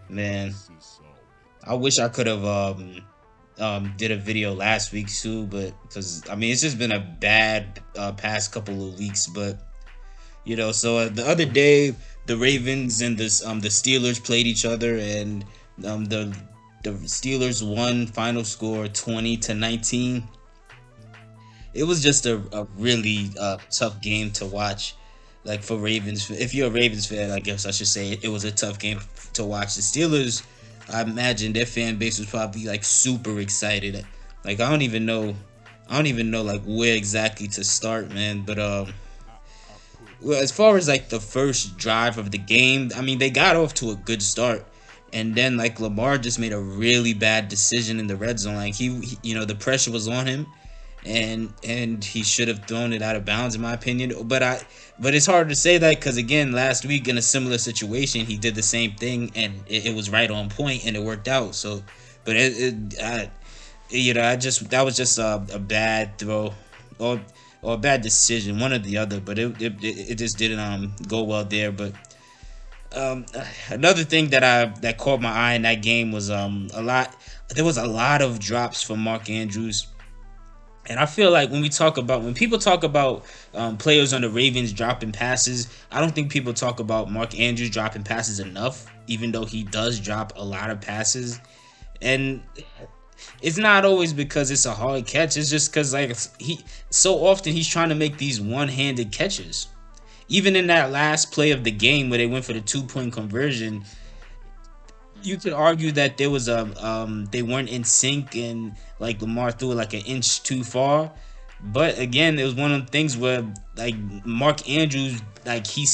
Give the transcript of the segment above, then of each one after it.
Man, I wish I could have did a video last week too, but because I mean it's just been a bad past couple of weeks. But so the other day the Ravens and the Steelers played each other, and the Steelers won, final score 20-19. It was just a really tough game to watch. Like for Ravens, if you're a Ravens fan, I guess I should say it was a tough game to watch. The Steelers, I imagine their fan base was probably like super excited. Like I don't even know like where exactly to start, man. But well, as far as like the first drive of the game, I mean they got off to a good start, and then like Lamar just made a really bad decision in the red zone. Like the pressure was on him, and he should have thrown it out of bounds in my opinion. But it's hard to say that because again, last week in a similar situation, he did the same thing and it was right on point and it worked out. So, but I just that was just a bad throw or a bad decision, one or the other. But it just didn't go well there. But um, another thing that caught my eye in that game was a lot. There was a lot of drops from Mark Andrews. And I feel like when people talk about players on the Ravens dropping passes, I don't think people talk about Mark Andrews dropping passes enough, even though he does drop a lot of passes. And it's not always because it's a hard catch. It's just because like so often he's trying to make these one-handed catches. Even in that last play of the game where they went for the 2-point conversion, you could argue that there was a they weren't in sync and like Lamar threw it like an inch too far. But again, it was one of the things where like Mark Andrews, like he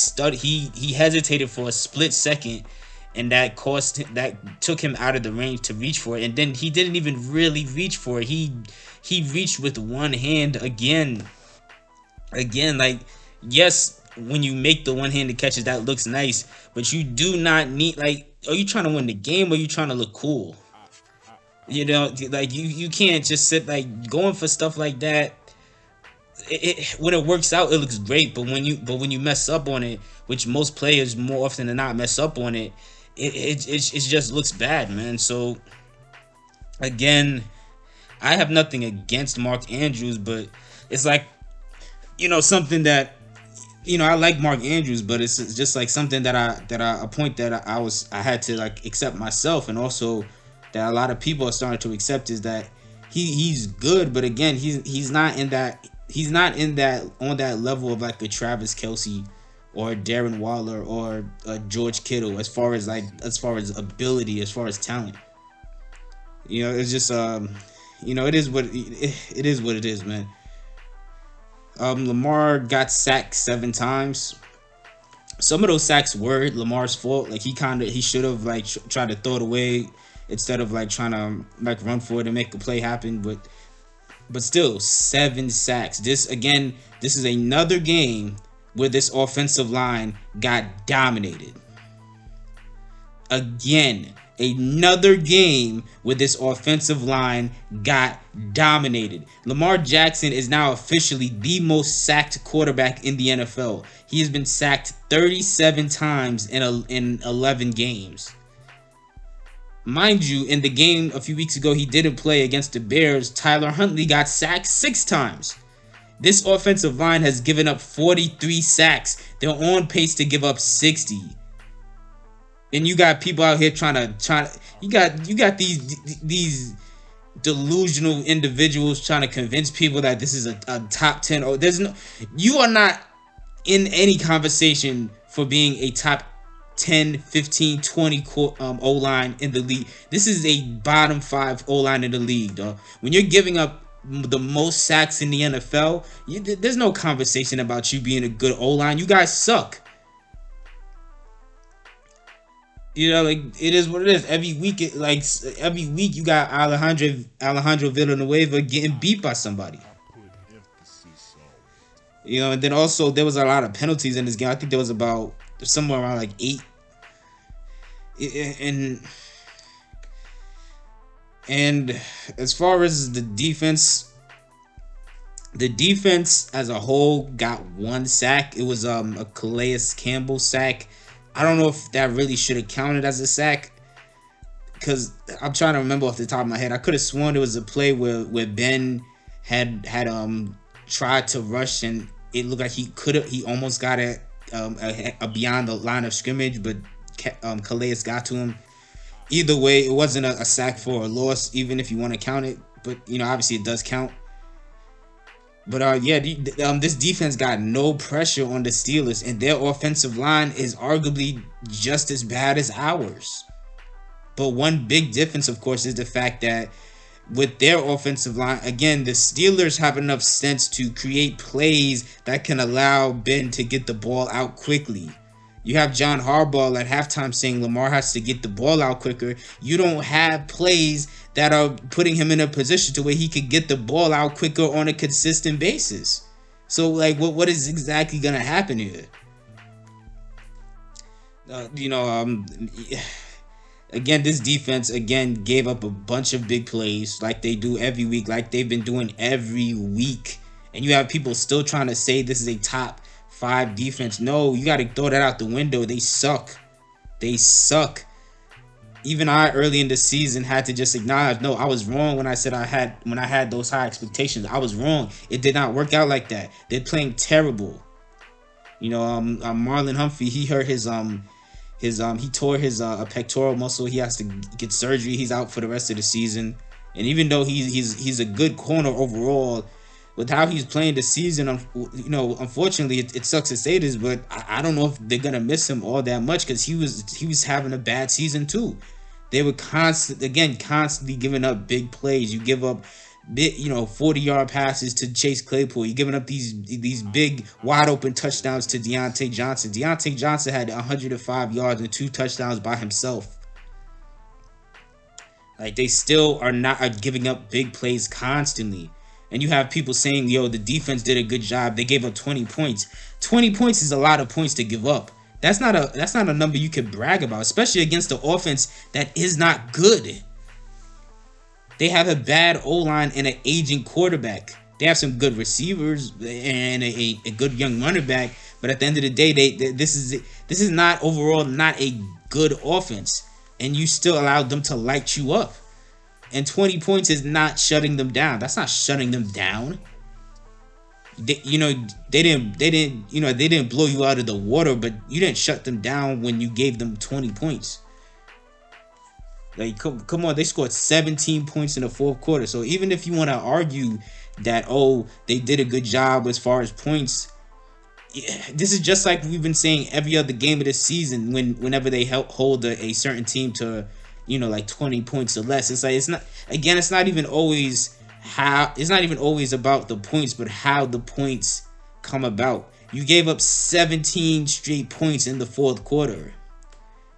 hesitated for a split second, and that took him out of the range to reach for it, and then he didn't even really reach for it. He reached with one hand again. Like, yes, when you make the one-handed catches, that looks nice, but you do not need, like, are you trying to win the game or are you trying to look cool? Like you can't just sit like going for stuff like that. When it works out, it looks great, but when you mess up on it, which most players more often than not mess up on it, it just looks bad, man. So again, I have nothing against Mark Andrews, but it's like something that I like Mark Andrews, but it's just like something that a point that I had to like accept myself, and also that a lot of people are starting to accept is that he's good, but again, he's not in that on that level of like a Travis Kelce or Darren Waller or George Kittle as far as ability, as far as talent. It's just it is it is what it is, man. Lamar got sacked 7 times. Some of those sacks were Lamar's fault. Like he should have like tried to throw it away instead of like trying to like run for it and make a play happen. But still, 7 sacks. This is another game where this offensive line got dominated. Again, another game where this offensive line got dominated. Lamar Jackson is now officially the most sacked quarterback in the NFL. He has been sacked 37 times in 11 games. Mind you, in the game a few weeks ago he didn't play against the Bears, Tyler Huntley got sacked 6 times. This offensive line has given up 43 sacks. They're on pace to give up 60. And you got people out here you got these delusional individuals trying to convince people that this is a top 10. Or you are not in any conversation for being a top 10, 15, 20 O-line in the league. This is a bottom 5 O-line in the league, dog. When you're giving up the most sacks in the NFL, there's no conversation about you being a good O-line. You guys suck. Like it is what it is. Every week, you got Alejandro Villanueva getting beat by somebody. And then also there was a lot of penalties in this game. I think there was about somewhere around like 8. And as far as the defense as a whole got 1 sack. It was a Calais Campbell sack. I don't know if that really should have counted as a sack, because I'm trying to remember off the top of my head. I could have sworn there was a play where Ben had tried to rush, and it looked like he almost got a beyond the line of scrimmage, but Calais got to him. Either way, it wasn't a sack for a loss, even if you want to count it. But obviously it does count. But yeah, this defense got no pressure on the Steelers, and their offensive line is arguably just as bad as ours. But one big difference, of course, is the fact that with their offensive line, again, the Steelers have enough sense to create plays that can allow Ben to get the ball out quickly. You have John Harbaugh at halftime saying Lamar has to get the ball out quicker. You don't have plays that are putting him in a position to where he could get the ball out quicker on a consistent basis. So, like, what is exactly going to happen here? Again, this defense, gave up a bunch of big plays like they do every week, like they've been doing every week. And you have people still trying to say this is a top 5 defense. No, you got to throw that out the window. They suck. They suck. Even I, early in the season, had to just acknowledge, no, I was wrong when I said I had those high expectations. I was wrong. It did not work out like that. They're playing terrible. Marlon Humphrey, he hurt he tore his pectoral muscle. He has to get surgery. He's out for the rest of the season. And even though he's a good corner overall, with how he's playing this season, unfortunately, it sucks to say this, but I don't know if they're gonna miss him all that much, because he was having a bad season too. They were constantly giving up big plays. You give up 40-yard passes to Chase Claypool. You're giving up these big wide open touchdowns to Deontay Johnson. Deontay Johnson had 105 yards and 2 touchdowns by himself. Like, they still are giving up big plays constantly. And you have people saying, the defense did a good job. They gave up 20 points. 20 points is a lot of points to give up. That's not a number you can brag about, especially against the offense that is not good. They have a bad O-line and an aging quarterback. They have some good receivers and a good young running back, but at the end of the day, this is not overall not a good offense, and you still allowed them to light you up. And 20 points is not shutting them down. That's not shutting them down. They didn't blow you out of the water, but you didn't shut them down when you gave them 20 points. Like, come on, they scored 17 points in the fourth quarter. So even if you want to argue that, they did a good job as far as points, this is just like we've been saying every other game of this season whenever they hold a certain team to, like 20 points or less. It's like, it's not even always about the points, but how the points come about. You gave up 17 straight points in the fourth quarter.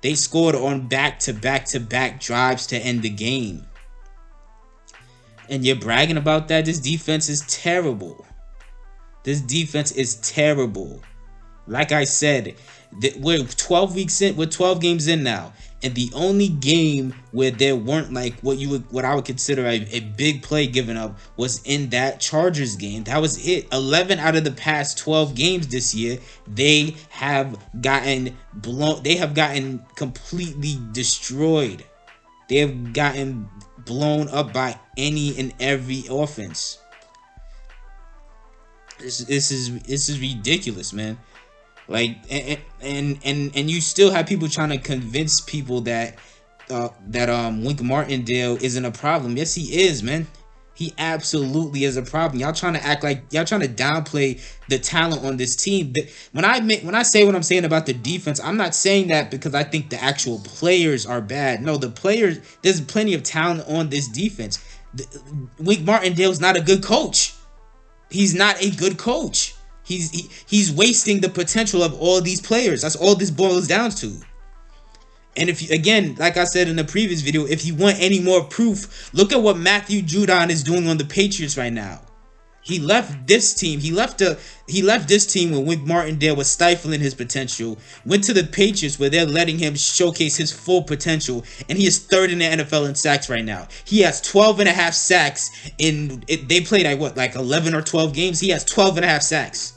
They scored on back-to-back drives to end the game. And you're bragging about that? This defense is terrible. This defense is terrible. Like I said, we're 12 weeks in. We're 12 games in now. And the only game where there weren't like what I would consider a big play given up was in that Chargers game. That was it. 11 out of the past 12 games this year, they have gotten blown. They have gotten completely destroyed. They have gotten blown up by any and every offense. This is ridiculous, man. Like, and you still have people trying to convince people that Wink Martindale isn't a problem. Yes, he is, man. He absolutely is a problem. Y'all trying to act like y'all trying to downplay the talent on this team. When I say what I'm saying about the defense, I'm not saying that because I think the actual players are bad. No, the players, there's plenty of talent on this defense. Wink Martindale's not a good coach. He's not a good coach. He's wasting the potential of all these players. That's all this boils down to. And if you, again, like I said in the previous video, if you want any more proof, look at what Matthew Judon is doing on the Patriots right now. He left this team. He left this team when Wink Martindale was stifling his potential. Went to the Patriots where they're letting him showcase his full potential, and he is third in the NFL in sacks right now. He has 12.5 sacks they played like 11 or 12 games. He has 12.5 sacks.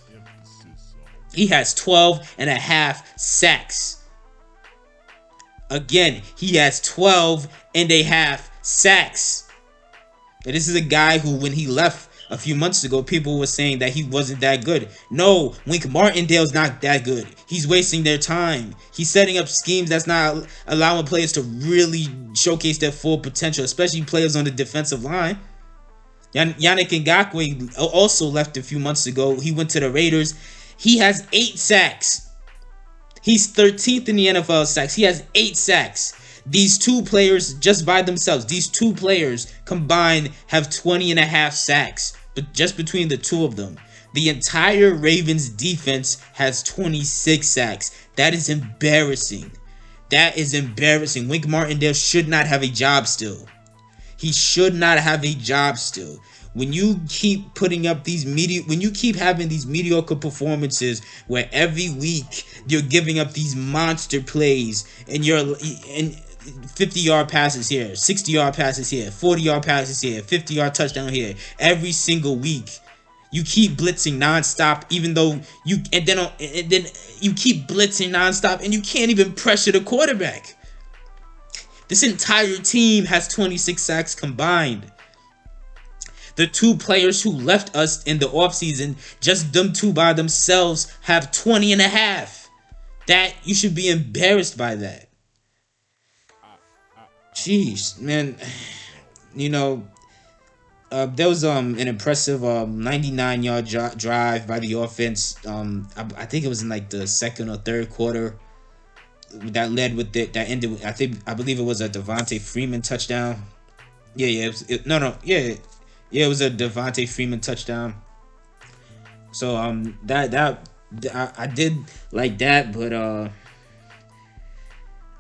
He has 12.5 sacks. Again, he has 12.5 sacks. And this is a guy who, when he left a few months ago, people were saying that he wasn't that good. No, Wink Martindale's not that good. He's wasting their time. He's setting up schemes that's not allowing players to really showcase their full potential, especially players on the defensive line. Yannick Ngakoue also left a few months ago. He went to the Raiders. He has 8 sacks. He's 13th in the NFL sacks. He has 8 sacks. These two players, just by themselves, these two players combined have 20.5 sacks. But just between the two of them. The entire Ravens defense has 26 sacks. That is embarrassing. That is embarrassing. Wink Martindale should not have a job still. He should not have a job still. When you keep putting up these when you keep having these mediocre performances where every week you're giving up these monster plays and 50-yard passes here, 60-yard passes here, 40-yard passes here, 50-yard touchdown here, every single week. You keep blitzing nonstop, even though and then you keep blitzing nonstop and you can't even pressure the quarterback. This entire team has 26 sacks combined. The two players who left us in the offseason, just them two by themselves, have 20.5. That, you should be embarrassed by that. Jeez, man. You know, there was an impressive 99-yard drive by the offense. I think it was in like the second or third quarter that led with it. That ended with, I believe it was a Devontae Freeman touchdown. Yeah. It was a Devontae Freeman touchdown. So I did like that, but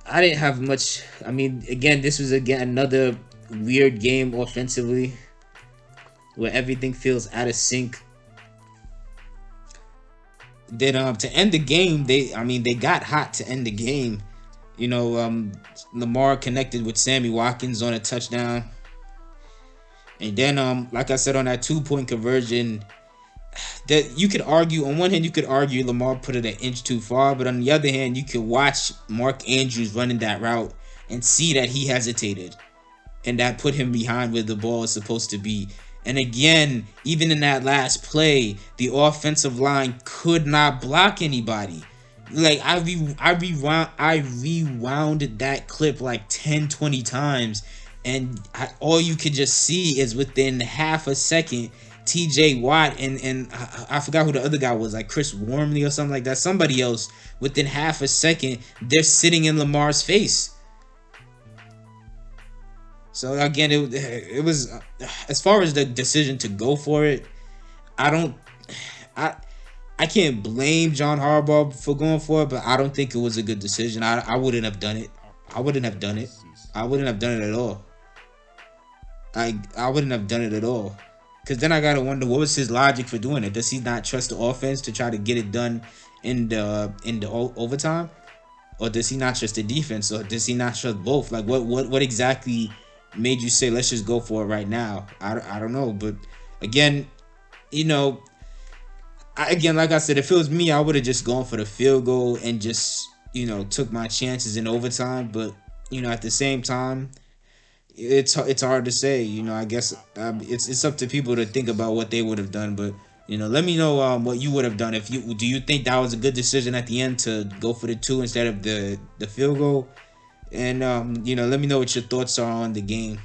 I didn't have much. I mean, again, this was another weird game offensively, where everything feels out of sync. Then to end the game, they got hot to end the game. You know, Lamar connected with Sammy Watkins on a touchdown. And then, like I said, on that 2-point conversion, that you could argue, on one hand, you could argue Lamar put it an inch too far, but on the other hand, you could watch Mark Andrews running that route and see that he hesitated, and that put him behind where the ball is supposed to be. And again, even in that last play, the offensive line could not block anybody. Like, I rewound that clip like 10, 20 times, and all you could just see is within half a second, TJ Watt and I forgot who the other guy was, like Chris Wormley or something like that. Somebody else, within half a second, they're sitting in Lamar's face. So again, it was, as far as the decision to go for it, I can't blame John Harbaugh for going for it, but I don't think it was a good decision. I wouldn't have done it. I wouldn't have done it. I wouldn't have done it at all. I wouldn't have done it at all. Because then I gotta wonder, what was his logic for doing it? Does he not trust the offense to try to get it done in the overtime, or does he not trust the defense, or does he not trust both? Like, what exactly made you say, let's just go for it right now? I don't know. But again, you know, like I said, if it was me, I would have just gone for the field goal and just, you know, took my chances in overtime. But, you know, at the same time, it's hard to say. You know, I guess it's up to people to think about what they would have done. But, you know, let me know what you would have done. Do you think that was a good decision at the end to go for the 2 instead of the field goal? And you know, let me know what your thoughts are on the game.